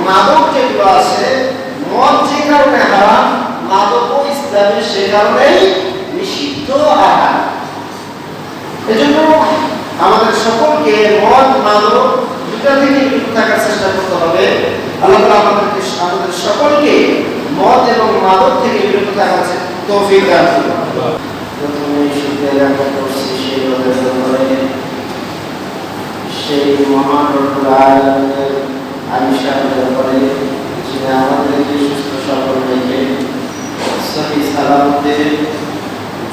মাদক যেগুলো আছে, মদ যে কারণে হারাম, মাদকও ইসলামে সে কারণেই নিষিদ্ধ আহার। এজন্য আমাদের সকলকে মদ মাদক দুটা থেকে বিরত থাকার চেষ্টা করতে হবে। আল্লাহ তাআলা আমাদের সকলকে মদ এবং মাদক থেকে বিরত থাকার তৌফিক দান করুন। প্রথমে শুকরিয়া জ্ঞাপন করছি সেই রবের দরবারে, সেই মহান রব্বুল আলামিনের আলিশানের দরবারে, যিনি আমাদেরকে সুস্থ সবল রেখে সহি সালামতে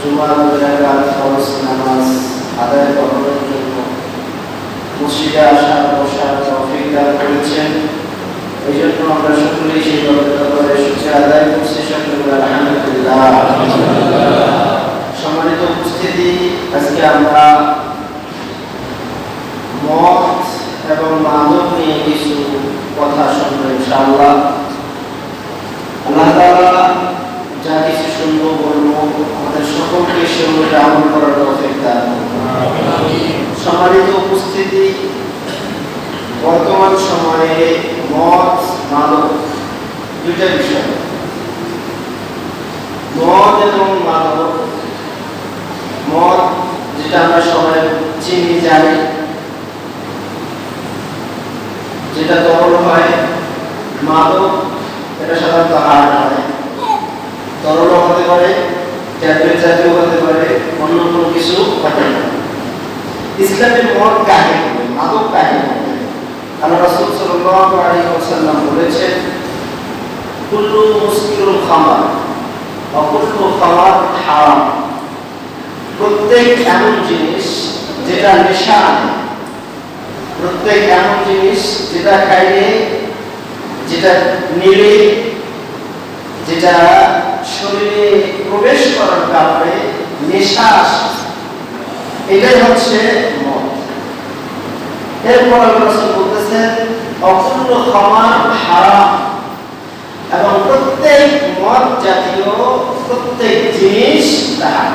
জুমার দিনের ফরজ নামাজ আদায় করার জন্য মসজিদে আসার বসার তৌফিক দান করেছেন। এই জন্য আমরা সকলেই সেই রবের দরবারে শুকরিয়া আদায় করছি। সকলে আলহামদুলিল্লাহ। সম্মানিত উপস্থিতি, আজকে আমরা মদ এবং মাদক নিয়ে কিছু কথা শুনবো ইনশাআল্লাহ। আল্লাহ তাআলা যা কিছু শুনবো বলবো আমাদের সকলকে সে অনুযায়ী আমল করার তৌফিক দান করুন। সম্মানিত উপস্থিতি, বর্তমান সময়ে মদ মাদক দুইটা বিষয়। মদ এবং মাদক, মদ যেটা আমরা সবাই চিনি জানি, যেটা তরল হয়, মাদক এটা সাধারণত হার্ড হয়, তরল হতে পারে, ট্যাবলেট জাতীয় হতে পারে, অন্য কোনো কিছু হতে পারে। ইসলামের মদ কাকে বলে, মাদক কাকে বলে? আল্লাহ রাসূল সাল্লাল্লাহু আলাইহি ওয়াসাল্লাম বলেছেন, কুল্লু মুসকিরুল খামার ওয়া কুল্লু খামার হারাম। প্রত্যেক এমন জিনিস যেটা নেশা আনে, প্রত্যেক এমন জিনিস যেটা খাইলে, যেটা নিলে, যেটা শরীরে প্রবেশ করার কারণে নেশা আসে, এটাই হচ্ছে মদ। এরপর আল্লাহ রাসূল বলতেছেন, অকুল্লু খামার হারাম, এবং প্রত্যেক মদ জাতীয় প্রত্যেক জিনিস হারাম।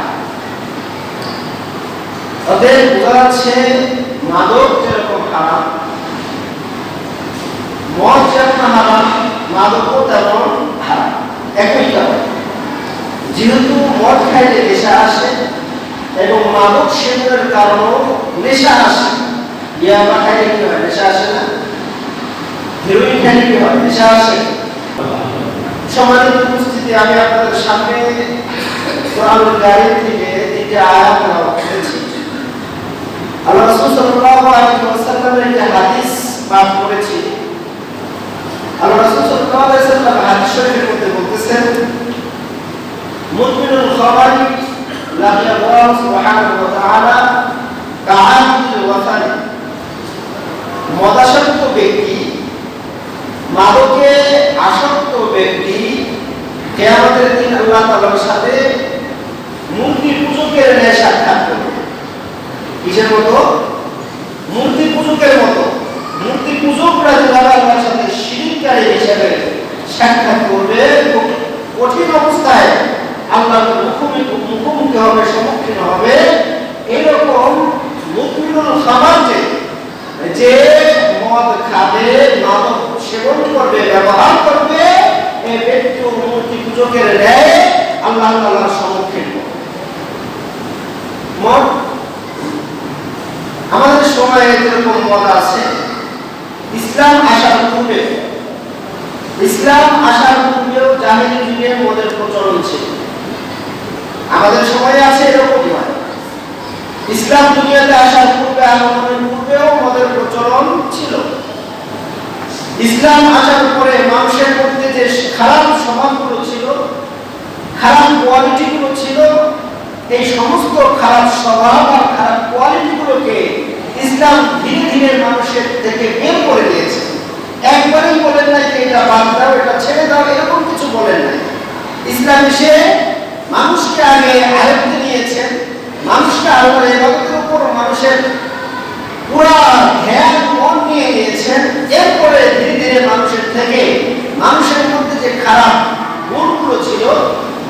ওদের বোঝা যাচ্ছে মাদক যেরকম হারাম, মদ যেমন হারাম, মাদকও তেমন হারাম। একই কারণ, যেহেতু মদ খাইলে নেশা আসে এবং মাদক সেবনের কারণেও নেশা আসে। ইয়াবা খাইলে কি হয়? নেশা আসে না? হেরোইন খাইলে কি হয়? নেশা আসে। সম্মানিত উপস্থিতি, আমি আপনাদের সামনে কোরআনুল কারীম থেকে তিনটি আয়াত তেলাওয়াত করেছি। আল্লাহ রাসূল সাল্লাল্লাহু আলাইহি ওয়াসাল্লামের একটি হাদিস পাঠ করেছি। আল্লাহ রাসূল সাল্লাল্লাহু আলাইহি ওয়াসাল্লাম হাদিস শরীফের মধ্যে বলতেছেন, মুদমিনুল খামারি লাকিয়াল্লাহু সুবহানাহু ওয়া তাআলা কাআবিল ওয়াসানি। মদাসক্ত ব্যক্তি, মাদকে আসক্ত ব্যক্তি কিয়ামতের দিন আল্লাহ তাআলার সাথে মূর্তি পূজকের ন্যায় সাক্ষাৎ করবে। কিসের মতো? মূর্তি পূজকের মতো। মূর্তি পূজকরা যারা আল্লাহর সাথে শিরককারী হিসেবে সাক্ষাৎ করবে, কঠিন অবস্থায় আল্লাহর মুখোমুখি হবে, সম্মুখীন হবে। এরকম মুমিনুল খামার যে মদ খাবে, মাদক সেবন করবে, ব্যবহার করবে, এই ব্যক্তি মূর্তি পূজকের ন্যায় আল্লাহ তাআলার সম্মুখীন হবে। মদ আমাদের সময়ে যেরকম মদ আছে, ইসলাম আসার পূর্বেও জাহেলি যুগে মদের প্রচলন ছিল। আমাদের সময়ে আছে এরকমই হয়। ইসলাম দুনিয়াতে আসার পূর্বে, আগমনের পূর্বেও মদের প্রচলন ছিল। ইসলাম আসার পরে মানুষের মধ্যে যে খারাপ স্বভাবগুলো ছিল, খারাপ কোয়ালিটিগুলো ছিল, এই সমস্ত খারাপ স্বভাব আর খারাপ কোয়ালিটিগুলোকে ইসলাম ধীরে ধীরে মানুষের থেকে বের করে দিয়েছে। একবারেই বলেন নাই যে এটা বাদ দাও, এটা ছেড়ে দাও, এরকম কিছু বলেন নাই। ইসলাম এসে মানুষকে আগে আয়ত্তে নিয়েছেন, মানুষকে আল্লাহর ইবাদতের উপর মানুষের পুরো ধ্যান মন নিয়ে নিয়েছেন। এরপরে ধীরে ধীরে মানুষের থেকে, মানুষের মধ্যে যে খারাপ গুণগুলো ছিল,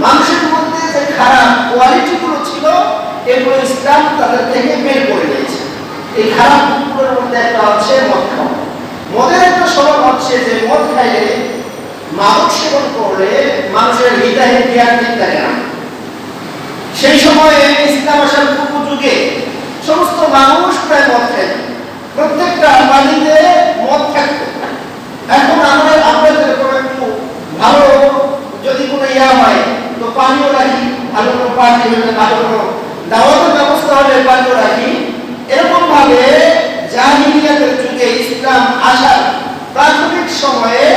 মানুষের মধ্যে যে খারাপ কোয়ালিটিগুলো ছিল, এগুলো ইসলাম তাদের থেকে বের করে দিয়েছে। এই খারাপ গুণগুলোর মধ্যে একটা হচ্ছে মদ খাওয়া। মদের একটা স্বভাব হচ্ছে যে মদ খাইলে, মাদক সেবন করলে মানুষের হৃদয়ের জ্ঞান ঠিক থাকে না। সেই সময়ে ইসলাম আসার পূর্ব যুগে সমস্ত মানুষ প্রায় মদ খেত, প্রত্যেকটা বাড়িতে মদ থাকত। এখন আমরা যেরকম একটু ভালো যদি কোনো হয় তো পানিও রাখি, ভালো কোনো পার্টি হলে, ভালো কোনো দাওয়াতের ব্যবস্থা হলে পানিও রাখি। এরকম ভাবে জাহিলিয়াতের যুগে ইসলাম আসার প্রাথমিক সময়ে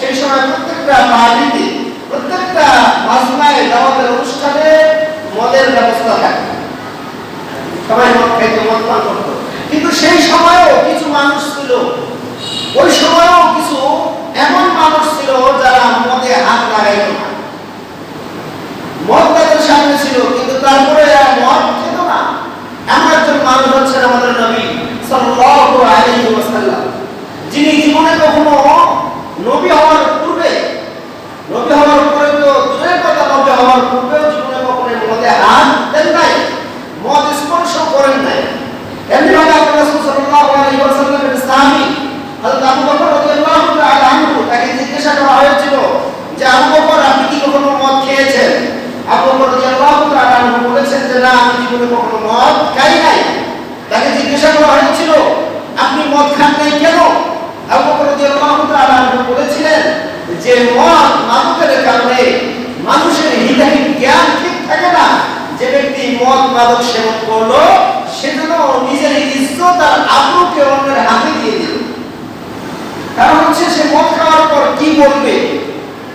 সেই সময় প্রত্যেকটা বাড়িতে, প্রত্যেকটা মাজমায়ে দাওয়াতের অনুষ্ঠানে মদের ব্যবস্থা থাকে, সবাই মদ খাইতো, মদ পান করতো। কিন্তু সেই সময়ও কিছু মানুষ ছিল, ওই সময়ও কিছু এমন মানুষ ছিল যারা মদে হাত লাগাইত না। মদ তাদের সামনে ছিল কিন্তু তারপরে মদ খেত না। এমন একজন মানুষ হচ্ছেন আমাদের নবী সাল্লাল্লাহু আলাইহি ওয়াসাল্লাম, যিনি জীবনে কখনো নবী হওয়ার পূর্বে, নবী হওয়ার পরে তো দূরের কথা, নবী হওয়ার পূর্বেও জীবনে কখনো মদে হাত দেন নাই, মদ স্পর্শ করেন নাই। এমনি ভাবে আল্লাহ রাসূল সাল্লাল্লাহু আলাইহি ওয়াসাল্লামের সাহাবী হযরত আবু বকর রাদিয়াল্লাহু তাআলা আনহু, তাকে জিজ্ঞাসা করা হয়েছিল যে আবু বকর, আপনি কি কখনো মদ খেয়েছেন? আবু বকর রাদিয়াল্লাহু তাআলা আনহু বলেছেন যে না, আমি জীবনে কখনো মদ খাই নাই। তাকে জিজ্ঞাসা করা হয়েছিল আপনি মদ খান নাই কেন? আবু বকর রাদিয়াল্লাহু তাআলা আনহু বলেছিলেন যে মদ মাদকের কারণে মানুষের হৃদয়ে জ্ঞান ঠিক থাকে না। যে ব্যক্তি মদ মাদক সেবন করলো সেজন্য নিজের ইজ্জত আর আবরুকে অন্যের হাতে দিয়ে দিল। কারণ হচ্ছে সে মদ খাওয়ার পর কি বলবে,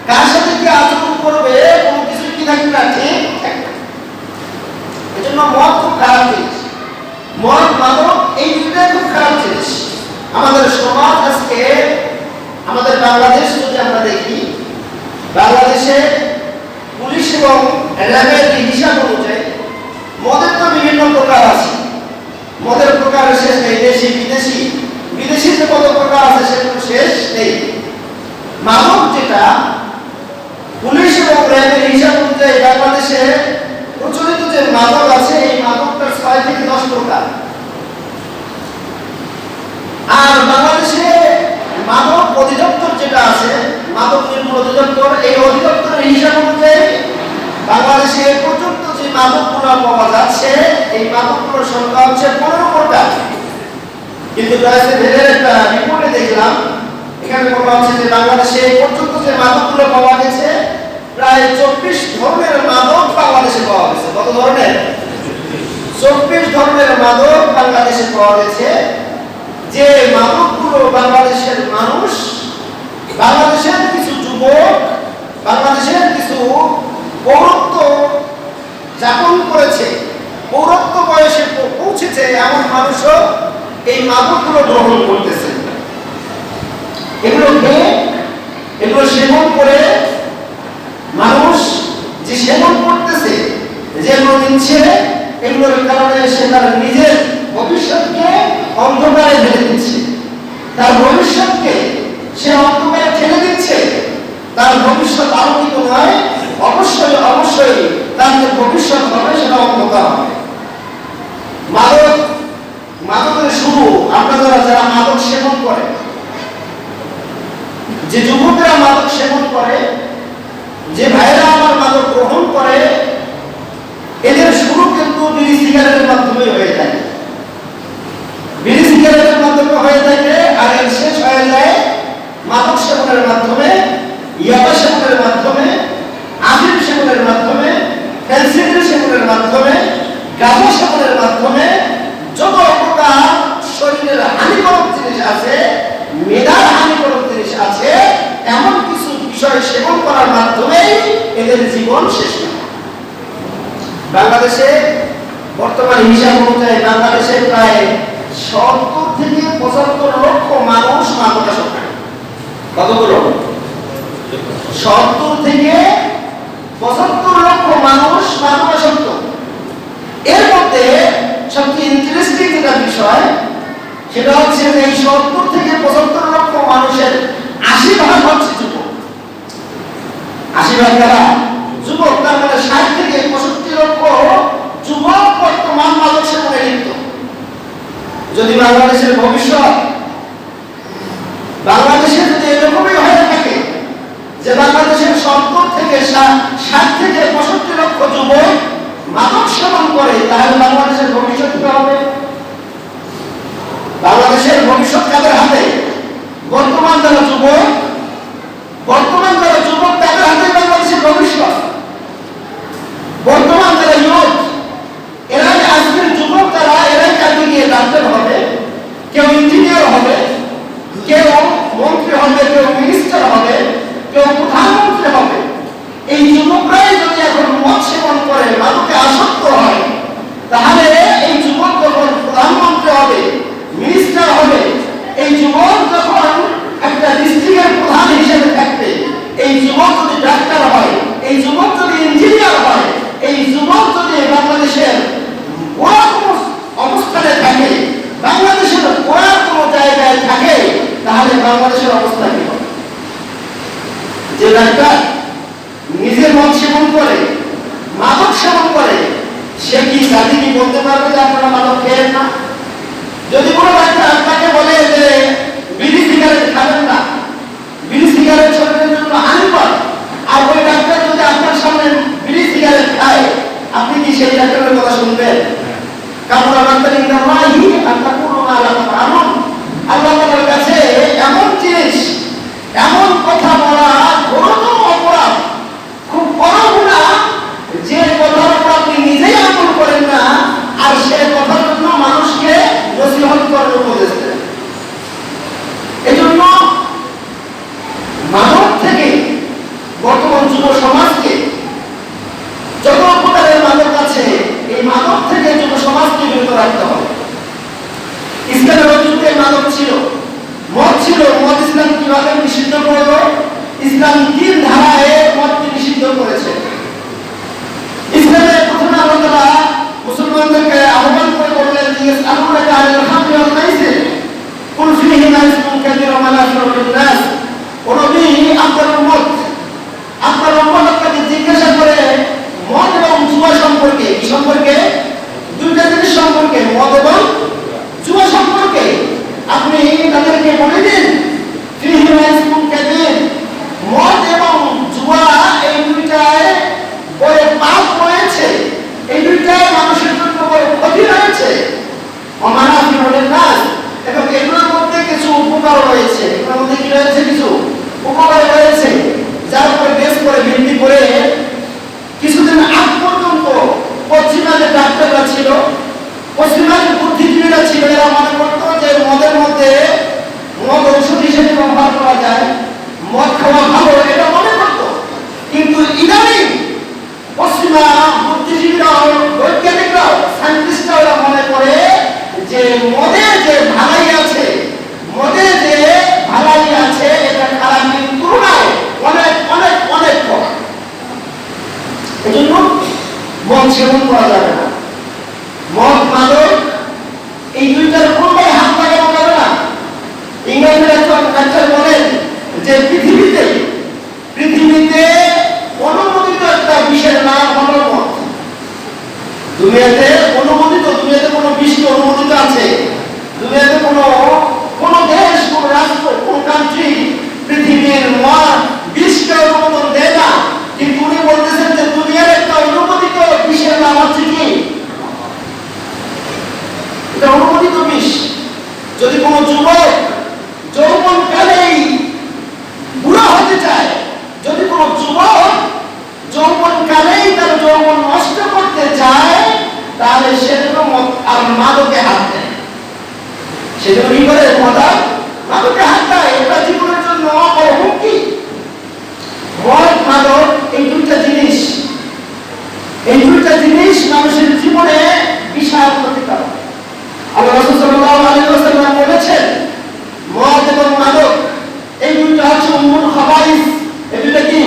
কার সাথে কি আচরণ করবে, কোনো কিছু কি থাকবে না, ঠিক থাকবে। এজন্য মদ খুব খারাপ জিনিস, মদ মাদক এই দুইটাই খুব খারাপ জিনিস। আমাদের সমাজ আজকে, আমাদের বাংলাদেশ যদি আমরা দেখি, বাংলাদেশে পুলিশ এবং র্যাবের হিসাব অনুযায়ী মদের তো বিভিন্ন প্রকার আছে, মদের প্রকারের শেষ নেই। দেশি বিদেশি, বিদেশি যে কত প্রকার আছে সেগুলো শেষ নেই। মাদক যেটা পুলিশ এবং র্যাবের হিসাব অনুযায়ী বাংলাদেশে প্রচলিত যে মাদক আছে, এই মাদকটা 6 থেকে 10 প্রকার। আর বাংলাদেশে মাদক অধিদপ্তর যেটা আছে, মাদক নির্মূল অধিদপ্তর, এই অধিদপ্তরের হিসাব অনুযায়ী বাংলাদেশে পর্যন্ত যে মাদকগুলো পাওয়া যাচ্ছে, এই মাদকগুলোর সংখ্যা হচ্ছে 15 প্রকার। কিন্তু একটা রিপোর্টে দেখলাম, এখানে বলা হচ্ছে যে বাংলাদেশে পর্যন্ত যে মাদকগুলো পাওয়া গেছে, প্রায় 24 ধরনের মাদক বাংলাদেশে পাওয়া গেছে। কত ধরনের? 24 ধরনের মাদক বাংলাদেশে পাওয়া গেছে। যে মাদকগুলো বাংলাদেশের মানুষ, বাংলাদেশের কিছু যুবক, বাংলাদেশের কিছু পৌরত্ব যাপন করেছে, পৌরত্ব বয়সে পৌঁছেছে এমন মানুষও এই মাদকগুলো গ্রহণ করতেছে। এগুলো সেবন করে মানুষ যে সেবন করতেছে, যেগুলো নিচ্ছে, এগুলোর কারণে সে তার নিজের ভবিষ্যৎকে অন্ধকারে ঠেলে দিচ্ছে, তার ভবিষ্যৎকে সে অন্ধকারে ঠেলে দিচ্ছে। তার ভবিষ্যৎ আলোকিত নয়, অবশ্যই অবশ্যই তার যে ভবিষ্যৎ হবে সেটা অন্ধকার হবে। মাদকের শুরু, আপনারা যারা মাদক সেবন করে, যে যুবকরা মাদক সেবন করে, যে ভাইরা আমার মাদক গ্রহণ করে, এদের শুরু কিন্তু বিড়ি সিগারেটের মাধ্যমে হয়ে যায়, বিড়ি সিগারেটের মাধ্যমে হয়ে থাকে। আর এর শেষ হয়ে যায় মাদক সেবনের মাধ্যমে, ইয়াবা সেবনের মাধ্যমে, আফিম সেবনের মাধ্যমে, ফেন্সিডিল সেবনের মাধ্যমে, গাঁজা সেবনের মাধ্যমে। যত প্রকার শরীরের হানিকারক জিনিস আছে, মেধার হানিকারক জিনিস আছে, এমন কিছু বিষয় সেবন করার মাধ্যমে এদের জীবন শেষ হয়। বাংলাদেশে বর্তমান হিসাব অনুযায়ী বাংলাদেশে প্রায় 70 থেকে 75 লক্ষ মানুষ মাদকাসক্ত। কতগুলো? 70 থেকে 75 লক্ষ মানুষ মাদকাসক্ত। এর মধ্যে সবচেয়ে ইন্টারেস্টিং যেটা বিষয়, সেটা হচ্ছে যে এই 70 থেকে 75 লক্ষ মানুষের 80% হচ্ছে যুবক। 80% কারা? যুবক। তার মানে 60 থেকে 65 লক্ষ যুবক বর্তমান মাদক সেবনে লিপ্ত। যদি বাংলাদেশের ভবিষ্যৎ, বাংলাদেশে যদি এরকমই হয়ে থাকে থেকে 60 থেকে 65 লক্ষ যুবক মাদক সেবন করে, তাহলে বাংলাদেশের ভবিষ্যৎ কি হবে? বাংলাদেশের ভবিষ্যৎ কাদের হাতে? বর্তমান যারা যুবক তাদের হাতে বাংলাদেশের ভবিষ্যৎ। বর্তমান যারা ইউথ, এরাই আজকের যুবক, যারা এরাই কাজে গিয়ে ডাক্তার হবে, কেউ ইঞ্জিনিয়ার হবে, কেউ মন্ত্রী হবে, কেউ মিনিস্টার হবে, কেউ প্রধানমন্ত্রী হবে। এই যুবকরাই যদি এখন মদ সেবন করে, মাদকে আসক্ত হয়, তাহলে এই যুবক যখন প্রধানমন্ত্রী হবে, মিনিস্টার হবে, এই যুবক যখন একটা ডিস্ট্রিক্টের প্রধান হিসেবে থাকবে, এই যুবক যদি ডাক্তার হয়, এই যুবক যদি ইঞ্জিনিয়ার হয়, এই যুবক যদি বাংলাদেশের বড় কোনো অবস্থানে থাকে, বাংলাদেশের বড় কোনো জায়গায় থাকে, তাহলে বাংলাদেশের অবস্থা কি হবে? যে ডাক্তার নিজে মদ সেবন করে, মাদক সেবন করে, সে কি জাতি কি বলতে পারবে যে আপনারা মাদক খেয়েন না? যদি কোনো ডাক্তার আপনাকে বলে যে বিড়ি সিগারেট খাবেন না, বিড়ি সিগারেট শরীরের জন্য হানিকর, আর ওই ডাক্তার যদি আপনার সামনে বিড়ি সিগারেট খায়, আপনি কি সেই ডাক্তারের কথা শুনবেন? কামরা ডাক্তার ইন্দাল্লাহি আতাকুলুনা আলাম, আল্লাহ তাআলার কাছে এমন জিনিস, এমন কথা বলা ঘোরতম অপরাধ, খুব বড় গুনাহ, যে কথার উপর আপনি নিজেই আমল করেন না, আর সেই কথার জন্য মানুষকে নসিহত করার উপদেশ দেন। এজন্য মাদক থেকে বর্তমান যুব সমাজকে, যত প্রকারের মাদক আছে, এই মাদক থেকে যুব সমাজকে বিরত রাখতে হবে। ইসলামের যুগে মাদক ছিল, মদ ছিল। মদ ইসলাম কিভাবে নিষিদ্ধ করলো? ইসলাম 3 ধারায় মদকে নিষিদ্ধ করেছে। ইসলামের প্রথমে আল্লাহ তাআলা মুসলমানদেরকে আহ্বান করে বললেন যে আল্লাহু আনিল খামরি ওয়াল মাইসির কুল ফীহিমা ইসমুন কাবীর ওয়া মানাফিউ লিন-নাস। ও নবী, আপনার উম্মত আপনাকে জিজ্ঞাসা করে মদ এবং জুয়া সম্পর্কে, কি সম্পর্কে? দুইটা জিনিস সম্পর্কে, মদ এবং জুয়া সম্পর্কে আপনি তাদেরকে বলে দিন, ফীহিমা ইসমুন কাবীর, মদ এবং জুয়া এই দুইটায় বড় পাপ রয়েছে, এই দুইটায় মানুষের জন্য বড় ক্ষতি রয়েছে। ওয়া মানাফিউ লিন-নাস, এবং এগুলোর মধ্যে কিছু উপকার রয়েছে। এগুলোর মধ্যে কি রয়েছে? কিছু উপকার রয়েছে, যার উপর বেশ করে ভিত্তি করে কিছুদিন আগ পর্যন্ত পশ্চিমা যে ডাক্তাররা ছিল, পশ্চিমা যে বুদ্ধিজীবীরা ছিল, এরা মনে করতো যে মদের মধ্যে মদ ঔষধ হিসেবে ব্যবহার করা যায়, মদ খাওয়া ভালো, এটা মনে করতো। কিন্তু ইদানিং পশ্চিমা বুদ্ধিজীবীরাও, বৈজ্ঞানিকরাও, সায়েন্টিস্টরাও মনে করে যে মদে যে ভালাই আছে, এটা খারাপের তুলনায় অনেক অনেক অনেক কম। এজন্য মদ সেবন করা যাবে না। মদ, মাদক এই দুইটার কোনটাই হাত লাগানো যাবে না। ইংরেজরা একজন বলেন যে পৃথিবীতে অনুমোদিত একটা বিষের নাম হলো মদ। দুনিয়াতে অনুমোদিত, দুনিয়াতে কোনো বিষকে অনুমোদিত আছে? দুনিয়াতে কোনো দেশ, কোন রাষ্ট্র, কোন কান্ট্রি পৃথিবীর বিষকে অনুমোদন দেয় না। কিন্তু উনি বলতেছেন যে দুনিয়ার একটা অনুমোদিত বিষের নাম হচ্ছে কি? এটা অনুমোদিত বিষ। যদি কোনো যুবক যৌবনকালেই বুড়া হতে চায়, যদি কোনো যুবক যৌবনকালেই তার যৌবন নষ্ট করতে চায়, তাহলে সেজন্য আর মাদকে হাত দেয়। সেজন্য কি করে? মাদকে হাত দেয়। এটা জীবনের জন্য বড় হুমকি। মদ, মাদক এই দুইটা জিনিস মানুষের জীবনে বিশাল ক্ষতিকারক। আল্লাহ রাসূল সাল্লাল্লাহু আলাইহি ওয়াসাল্লাম বলেছেন, মদ এবং মাদক এই দুইটা হচ্ছে উম্মুল খাবাইস। এই দুইটা কি?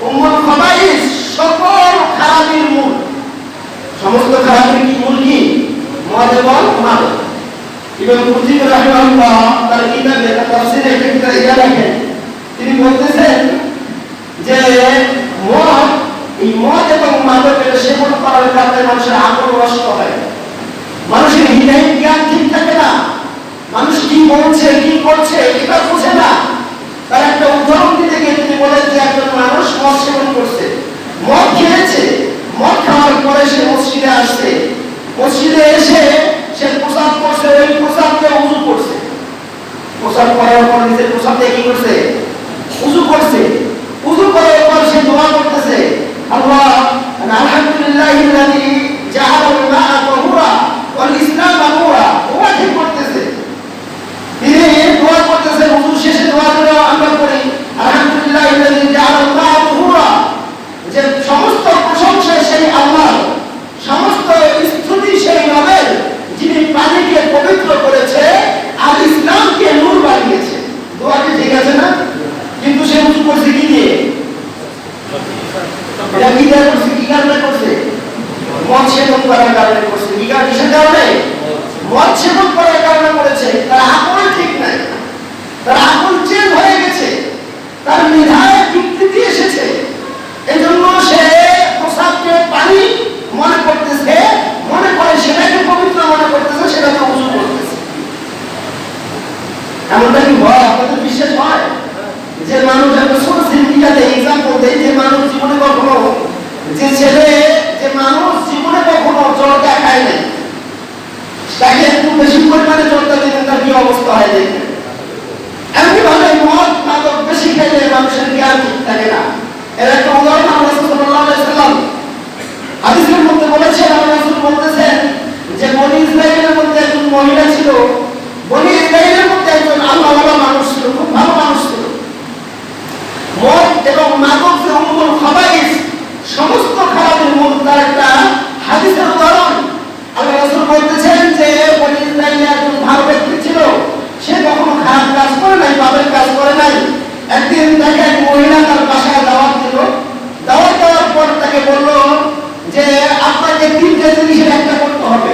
উম্মুল খাবাইস, সকল খারাপের মূল। সমস্ত খারাপের কি মূল? কি? মদ এবং মাদক। ইমাম কুরতুবী রাহিমাহুল্লাহ তার কিতাবে তাফসীরে একটা ইয়া লেখেন, তিনি বলতেছেন যে মদ এবং মাদকের সেবন করার কারণে মানুষের আকল নষ্ট হয়, মানুষের হৃদয় জ্ঞান ঠিক থাকে না, মানুষ কি বলছে কি করছে এটা বুঝে না। তার একটা উদাহরণ দিতে গিয়ে তিনি বলেন যে একজন মানুষ মদ সেবন করছে, তিনটা এক্সাম্পল দেই যে মানুষ জীবনে কখনো যে ছেলে যে মানুষ জীবনে কখনো জলটা খায় নাই, তাকে একটু বেশি পরিমাণে জলটা দিলেন তার কি অবস্থা হয় দেখবেন। এমনি ভাবে মদ মাদক বেশি খাইলে মানুষের জ্ঞান ঠিক থাকে না। এর একটা উদাহরণ আমরা সাল্লাল্লাহু আলাইহি সাল্লাম হাদিসের মধ্যে বলেছেন, আল্লাহ রাসূল বলতেছেন যে বনি ইসরাইলের মধ্যে একজন মহিলা ছিল, বনি ইসরাইলের মধ্যে একজন আল্লাহওয়ালা মানুষ ছিল, খুব ভালো মানুষ ছিল। মদ এবং মাদক যে উম্মুল খাবাইস, সমস্ত খারাপের মূল, তার একটা হাদিসের উদাহরণ আল্লাহ রাসূল বলতেছেন যে বনি ইসরাইলের একজন ভালো ব্যক্তি ছিল, সে কখনো খারাপ কাজ করে নাই, পাপের কাজ করে নাই। একদিন তাকে এক মহিলা তার বাসায় দাওয়াত দিল। দাওয়াত দেওয়ার পর তাকে বলল যে আপনাকে তিনটে জিনিসের একটা করতে হবে,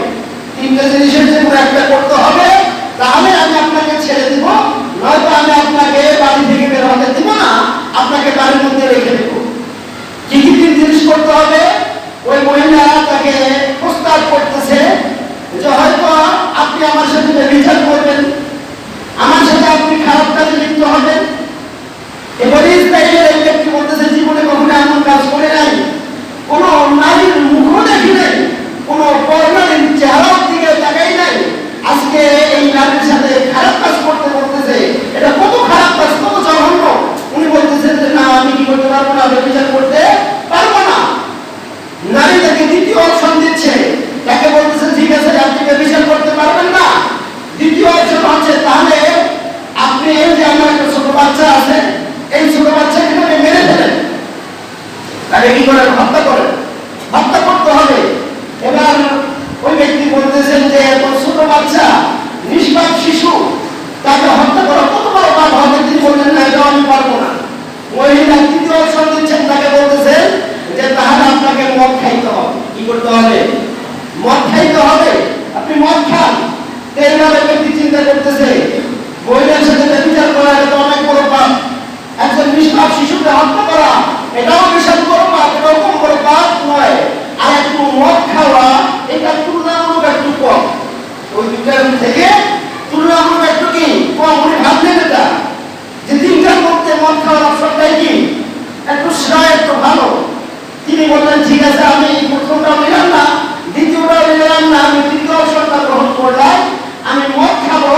তিনটে জিনিসের যে কোনো একটা করতে হবে, তাহলে আমি আপনাকে ছেড়ে দিব, নয়তো আমি আপনাকে বাড়ি থেকে বের হতে দিব না, আপনাকে বাড়ির মধ্যে রেখে দেব। কি কি তিন জিনিস করতে হবে? ওই মহিলা তাকে প্রস্তাব করতেছে যে হয়তো আপনি আমার সাথে ব্যভিচার করবেন, আমার সাথে আপনি খারাপ কাজে লিপ্ত হবেন। এবারে ইসরায়েলের এই ব্যক্তি বলতেছে জীবনে কখনো এমন কাজ করে নাই, কোন নারীর মুখও দেখি নাই, কোন পরনারীর চেহারার দিকে তাকাই নাই, আজকে এই নারীর সাথে খারাপ কাজ করতে বলতেছে, এটা কত খারাপ কাজ, কত জঘন্য। উনি বলতেছেন যে না, আমি কি করতে পারবো না, ব্যভিচার করতে পারবো না। নারী তাকে দ্বিতীয় অপশন দিচ্ছে, তাকে বলতেছে ঠিক আছে আপনি ব্যভিচার করতে পারবেন না, দ্বিতীয় অপশন হচ্ছে তাহলে আপনি এই যে আমার একটা ছোট বাচ্চা আছে, এই ছোট বাচ্চাকে মেরে ফেলেন, তাকে কি করেন, হত্যা করেন, হত্যা করতে হবে। এবার ওই ব্যক্তি বলতেছেন যে ছোট বাচ্চা, নিষ্পাপ শিশু, তাকে হত্যা করা কত বড় পাপ হবে। তিনি বললেন না, এটা আমি পারবো না। মহিলা তৃতীয় অপশন দিচ্ছেন, তাকে বলতেছেন যে তাহলে আপনাকে মদ খাইতে হবে। কি করতে হবে? মদ খাইতে হবে। আপনি মদ খান। এইভাবে ব্যক্তি চিন্তা করতেছে মহিলার সাথে ব্যভিচার করা এটা তো অনেক বড় পাপ, একজন নিষ্পাপ শিশুকে হত্যা করা এটাও বিশাল বড় পাপ, এটাও কম বড় পাপ নয়। আর একটু মদ খাওয়া এটা তুলনামূলক একটু কম, ওই দুটার থেকে তুলনামূলক একটু কি কম। উনি ভাবলেন এটা যে তিনটার মধ্যে মদ খাওয়ার অপশনটাই কি একটু শ্রেয়, একটু ভালো। তিনি বললেন ঠিক আছে আমি প্রথমটাও নিলাম না, দ্বিতীয়টাও নিলাম না, আমি তৃতীয় অপশনটা গ্রহণ করলাম। আমি মদ খাবো,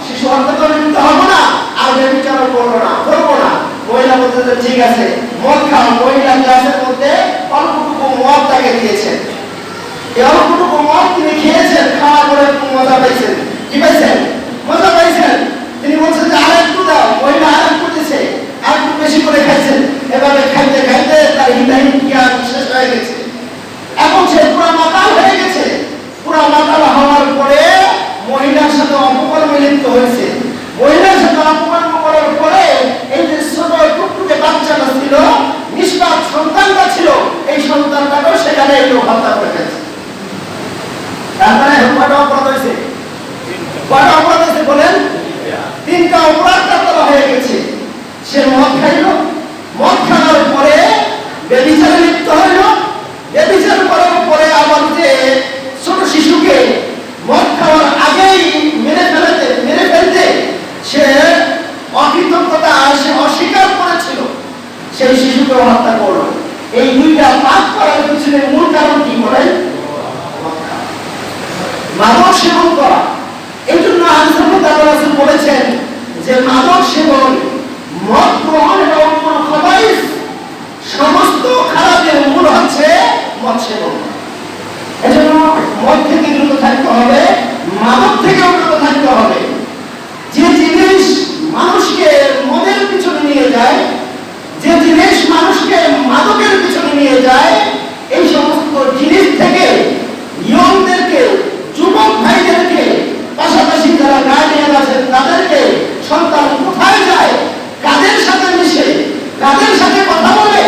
শিশু হত্যা করে নিতে হবো না, আর ব্যভিচারও করবো না, করবো না। মহিলা বলতে ঠিক আছে মদ খাও। মহিলা গ্লাসের মধ্যে অল্পটুকু মদ তাকে দিয়েছেন। এই অল্পটুকু মদ তিনি খেয়েছেন, খাওয়ার পরে একটু মজা পাইছেন। কি পাইছেন? মজা পাইছেন। তিনি বলছেন যে আর একটু দাও। মহিলা আর একটু দিচ্ছে, আর একটু বেশি করে খাইছেন। এভাবে খাইতে খাইতে তার হিতাহীন জ্ঞান শেষ হয়ে গেছে। এখন সে পুরা মাতাল হয়ে গেছে। পুরা মাতাল হওয়ার পরে মহিলার সাথে অপকর্মে লিপ্ত হয়েছে। মহিলার সাথে অপকর্ম করার পরে এই যে ছোট টুকটুকে বাচ্চাটা ছিল, নিষ্পাপ সন্তানটা ছিল, এই সন্তানটাকেও সেখানে এই লোক হত্যা করে ফেলেছে। তারপরে কয়টা অপরাধ হয়েছে? কয়টা অপরাধ হয়েছে বলেন? তিনটা অপরাধ তার হয়ে গেছে। সে মদ খাইল, মদ খাওয়ার পরে ব্যভিচারে লিপ্ত হইল, ব্যভিচার করার পরে আবার যে ছোট শিশুকে মদ খাওয়ার আগেই মেরে ফেলতে সে অকৃতজ্ঞতা, সে অস্বীকার করেছিল, সেই শিশুকে হত্যা করল। এই দুইটা পাপ করার পিছনে মূল কারণ কি বলেন? মাদক সেবন করা। এই জন্য হাদিসের মধ্যে আল্লাহ রাসূল বলেছেন যে মাদক সেবন, মদ গ্রহণ এবং খাবাইস, সমস্ত খারাপের মূল হচ্ছে মদ সেবন। এজন্য মদ থেকে দ্রুত থাকতে হবে, মাদক থেকেও দ্রুত থাকতে হবে। যে জিনিস মানুষকে মদের পিছনে নিয়ে যায়, যে জিনিস মানুষকে মাদকের পিছনে নিয়ে যায়, এই সমস্ত জিনিস থেকে ইয়ংদেরকে, যুবক ভাইদেরকে, পাশাপাশি যারা গার্ডিয়ান আছেন তাদেরকে, সন্তান কোথায় যায়, কাদের সাথে মিশে, কাদের সাথে কথা বলে,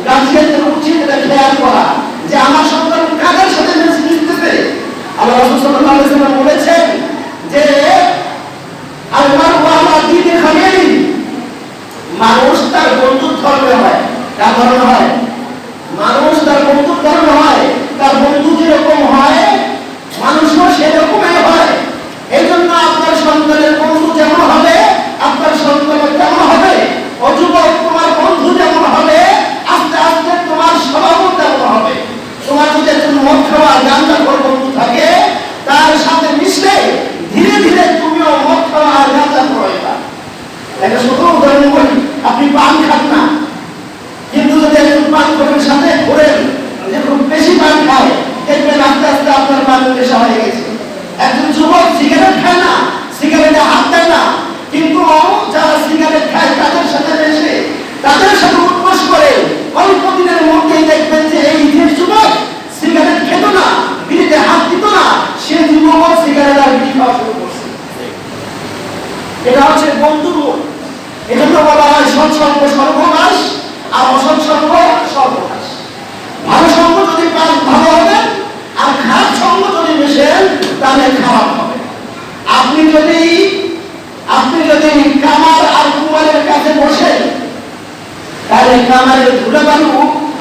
গার্জিয়ানদের উচিত এটা খেয়াল করা যে আমার সন্তান কাদের সাথে মিশতেছে। আল্লাহ রাসূল সাল্লাল্লাহু আলাইহি ওয়াসাল্লাম বলেছেন যে মানুষ তার বন্ধুর ধর্মে হয়। কার ধর্মে হয়? মানুষ তার বন্ধুর ধর্মে হয়। তার বন্ধু যেরকম হয় মানুষও সেরকমই হয়। এই জন্য আপনার সন্তানের বন্ধু যেমন হবে, আপনার সন্তানের তেমন হবে। ও যুবক, তোমার বন্ধু যেমন আর অসৎ সঙ্গ সর্বনাশ। ভালো সঙ্গ যদি পান ভালো হবে, আর খারাপ সঙ্গ যদি মেশেন তাহলে খারাপ হবে। আপনি যদি কামার আর কুমারের কাছে বসেন তাহলে কামারের ধুলাবালু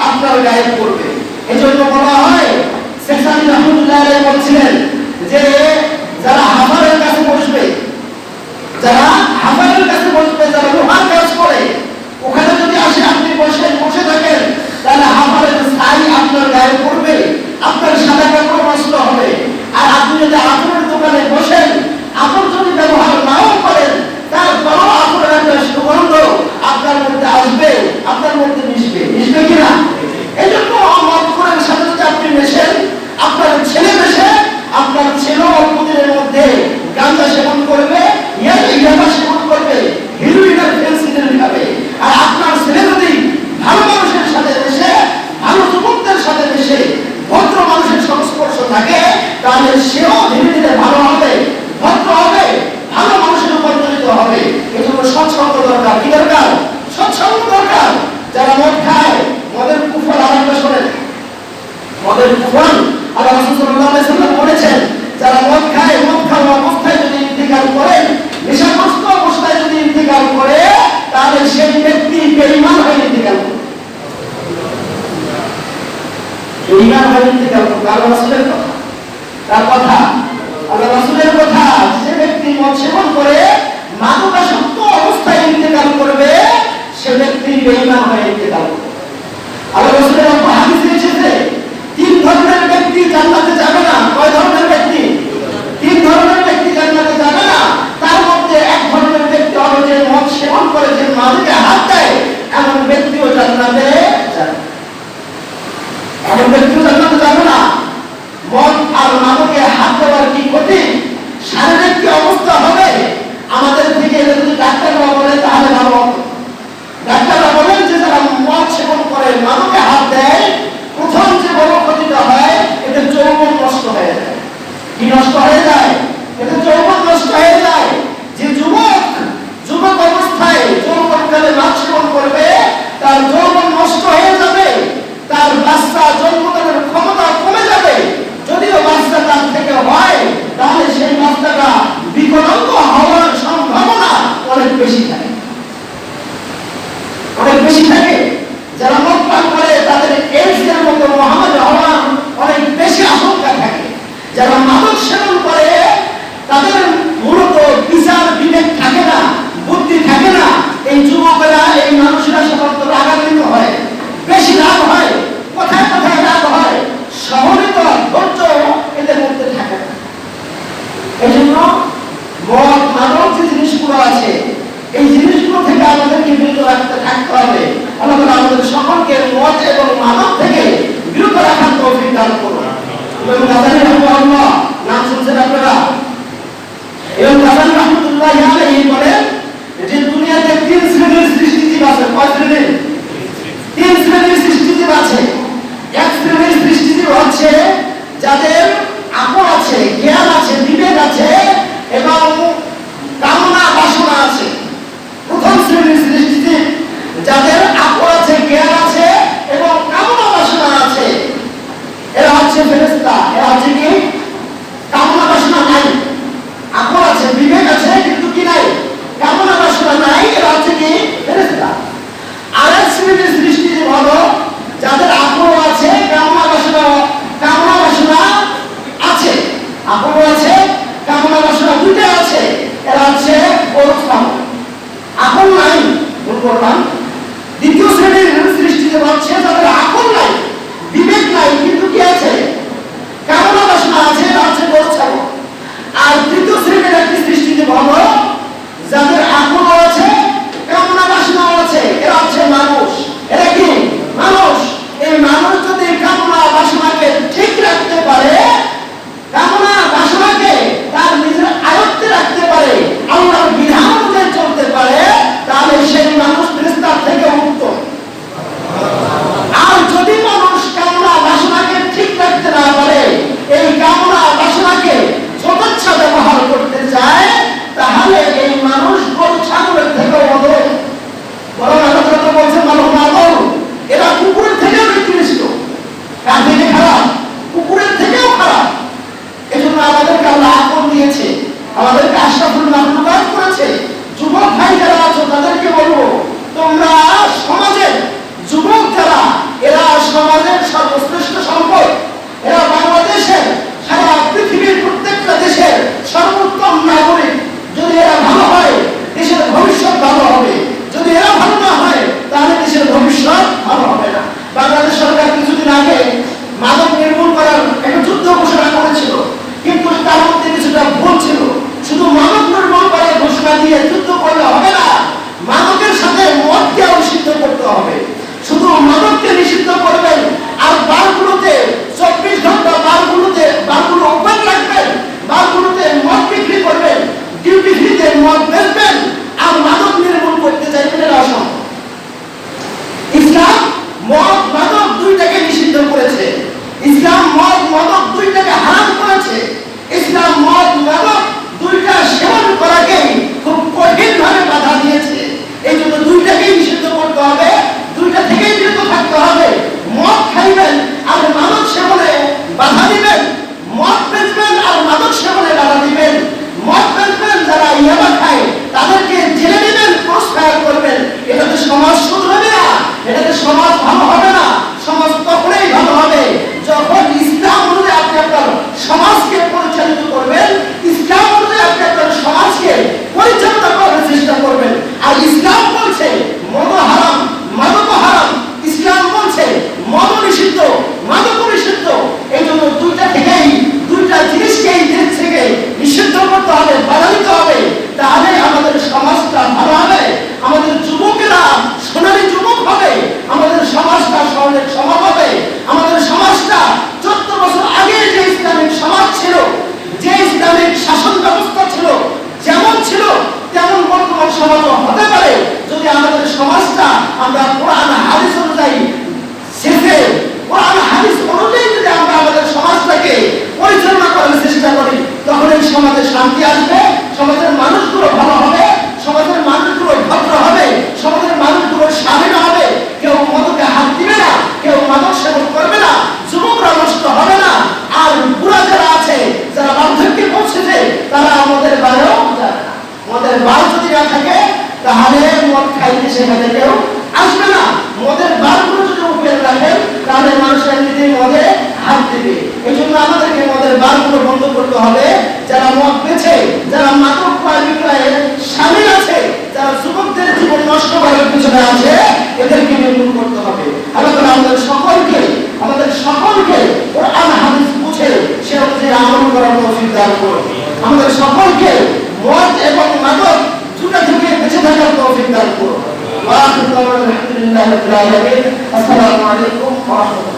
আপনার গায়ে পড়বে। এই জন্য বলা হয়, শেখানি রহমতুল্লাহ আলাইহি বলছিলেন যে যারা হাফারের কাছে বসবে, যারা লোহার কাজ করে, ওখানে যদি আসে আপনি বসে থাকেন তাহলে হাফারের ছাই আপনার গায়ে পড়বে, আপনার সাদা কাপড় নষ্ট হবে। আর আপনি যদি আতরের দোকানে বসেন, আতর যদি ব্যবহার নাও করেন, তারপরও আতরের একটা সুগন্ধ আপনার মধ্যে আসবে, আপনার মধ্যে মিশবে কিনা? এই জন্য মদখোরের সাথে যদি আপনি মেশেন, আপনার ছেলে মেশে, আপনার ছেলে অল্পদিনের মধ্যে গাঁজা সেবন করবে, ইয়াবা সেবন করবে, হিরোইন আর ফেন্সিডিল খাবে। আর আপনার ছেলে যদি ভালো মানুষের সাথে মেশে, ভালো যুবকদের সাথে মেশে, ভদ্র মানুষের সংস্পর্শ থাকে, তাহলে সেও ধীরে ধীরে ভালো হবে, ভদ্র হবে, ভালো মানুষের রূপান্তরিত হবে। এই জন্য সৎসঙ্গ দরকার। কি দরকার? সৎসঙ্গ দরকার। যারা মদ খায়, মদের কুফল আরেকটা শোনেন, মদের কুফল আল্লাহ রাসূল সাল্লাল্লাহু আলাইহি ওয়াসাল্লাম বলেছেন, যারা মদ খায়, মদ খাওয়া অবস্থায় যদি ইন্তেকাল করে, নেশাগ্রস্ত অবস্থায় যদি ইন্তেকাল করে, তাহলে সেই ব্যক্তি বেঈমান হয়ে ইন্তেকাল করে। বেঈমান হয়ে ইন্তেকাল করে। আল্লাহ রাসূলের কথা, তার কথা, আল্লাহ রাসূলের কথা, যে ব্যক্তি মদ সেবন করে মাদকাসক্ত অবস্থায় ইন্তেকাল করবে, সে ব্যক্তি বেঈমান হয়ে ইন্তেকাল করবে। আল্লাহ রাসূলের হাদিসে এসেছে, তিন ধরনের ব্যক্তি জান্নাতে যাবে না। কয় ধরনের ব্যক্তি? তিন ধরনের ব্যক্তি জান্নাতে যাবে না। তার মধ্যে এক ধরনের ব্যক্তি হলো যে মদ সেবন করে, যে মাদকে হাত দেয়, এমন ব্যক্তিও জান্নাতে যাবে। এমন ব্যক্তিও জান্নাতে যাবে না। মদ আর মাদকে হাত দেওয়ার কি ক্ষতি, শারীরিক কি অবস্থা হবে আমাদের থেকে, যদি ডাক্তাররা বলে তাহলে ভালো হবে। ডাক্তাররা বলেন যে যারা মদ সেবন করে, মাদকে হাত দেয়, প্রথম যে বড় ক্ষতিটা হয়, এতে যৌবন নষ্ট হয়ে যায়। কি নষ্ট হয়ে যায়? এতে যৌবন নষ্ট হয়ে যায়। যে যুবক অবস্থায় যৌবনকালে মদ সেবন করবে, তার যৌবন নষ্ট হয়ে যাবে, তার বাচ্চা জন্মদানের ক্ষমতা কমে যাবে। যদিও বাচ্চা তার থেকে হয়, তাহলে সেই বাচ্চাটা বিকলাঙ্গ হওয়ার সম্ভাবনা অনেক বেশি থাকে, অনেক বেশি থাকে। যারা মদ পান করে তাদের এইডসের মতো মহামারী হওয়ার অনেক বেশি আশঙ্কা থাকে। যারা মাদক সেবন করে তাদের মূলত বিচার বিবেক থাকে না, বুদ্ধি থাকে না। এই যুবকেরা, এই মানুষেরা সাধারণত রাগান্বিত হয়, বেশি রাগ হয়, কথায় কথায় রাগ হয়, সহনীয়তা ধৈর্য এদের মধ্যে থাকে না। এই জন্য মদ মাদক যে জিনিসগুলো আছে, এই জিনিসগুলো থেকে আমাদেরকে বিরত রাখতে থাকতে হবে। আল্লাহ তাআলা আমাদের সকলকে মদ এবং মাদক থেকে বিরত রাখার তৌফিক দান করুন। ইমাম গাযালী রাহিমাহুল্লাহ, নাম শুনছেন আপনারা? ইমাম গাযালী রাহমাতুল্লাহি আলাইহি বলেন যে দুনিয়াতে তিন শ্রেণীর সৃষ্টিজীব আছে। কয় শ্রেণী? তিন শ্রেণীর সৃষ্টিজীব আছে। এক শ্রেণীর সৃষ্টিজীব হচ্ছে যাদের আকল আছে, জ্ঞান আছে, বিবেক আছে এবং কামনা বাসনা আছে। প্রথম শ্রেণীর সৃষ্টিজীব যাদের আকল আছে, জ্ঞান আছে এবং কামনা বাসনা আছে, এরা হচ্ছে ফেরেশতা। এরা হচ্ছে কি? কামনা বাসনা নাই, আকল আছে, বিবেক আছে, কিন্তু কি নাই? কামনা বাসনা নাই। এরা হচ্ছে কি? ফেরেশতা। আরেক শ্রেণীর সৃষ্টিজীব হলো যাদের আকল আছে, কামনা বাসনা আছে, আকল আছে, কামনা বাসনা দুটো আছে। এরা হচ্ছে আকল নাই, বললাম। দ্বিতীয় শ্রেণীর সৃষ্টিজীব হচ্ছে যাদের আকল নাই, বিবেক নাই, কিন্তু কি আছে? কামনা বাসনা আছে, এরা হচ্ছে গরু ছাগল। আর তৃতীয় শ্রেণীর একটি সৃষ্টিজীব হলো যাদের আকল আছে, কামনা বাসনা আছে, এরা হচ্ছে মানুষ। এরা কি? মানুষ। এই মানুষ যদি কামনা বাসনাকে ঠিক রাখতে পারে, কামনা বাসনাকে তার নিজের আয়ত্তে রাখতে পারে, আল্লাহর বিধান অনুযায়ী চলতে পারে, তাহলে সেই মানুষ ফেরেশতার থেকে উত্তম। আর যদি মানুষ কামনা বাসনাকে ঠিক রাখতে না পারে, এই কামনা বাসনাকে যথেচ্ছা ব্যবহার করতে চায়, তাহলে এই মানুষ আমরা কোরআন হাদিস অনুযায়ী শিখে কোরআন হাদিস অনুযায়ী যদি আমরা আমাদের সমাজটাকে পরিচালনা করার চেষ্টা করি, তখন এই সমাজে শান্তি আসবে, সমাজের মানুষগুলো ভালো হবে, সমাজের মানুষগুলো ভদ্র হবে, সমাজের মানুষগুলো স্বাধীন হবে, কেউ মদকে হাত দিবে না, কেউ মাদক সেবন করবে না, যুবকরা নষ্ট হবে না, আর বুড়া যারা আছে, যারা বার্ধক্যে পৌঁছেছে, তারা আমাদের বাড়িও যাবে না। মদের বার যদি না থাকে, তাহলে মদ খাইতে সেখানে কেউ আসবে না। মদের বারগুলো যদি উপরে রাখেন, তাহলে মানুষের নিজে মদে হাত দেবে। এই জন্য আমাদেরকে মদের বারগুলো বন্ধ করতে হবে। যারা মদ বেছে, যারা মাদক ক্রয় বিক্রয়ে সামিল আছে, যারা যুবকদের জীবন নষ্ট করার পিছনে আছে, এদেরকে নির্মূল করতে হবে। আল্লাহ তাআলা আমাদের সকলকে কোরআন হাদিস বুঝে সে অনুযায়ী আমল করার তৌফিক দান করুন। আমাদের সকলকে মদ এবং মাদক দুটো থেকে বেঁচে থাকার তৌফিক দান করুন। ওয়া আখিরু দাওয়ানা আলহামদুলিল্লাহি রাব্বিল আলামিন। আসসালামু আলাইকুম ওয়া রাহমাতুল্লাহ।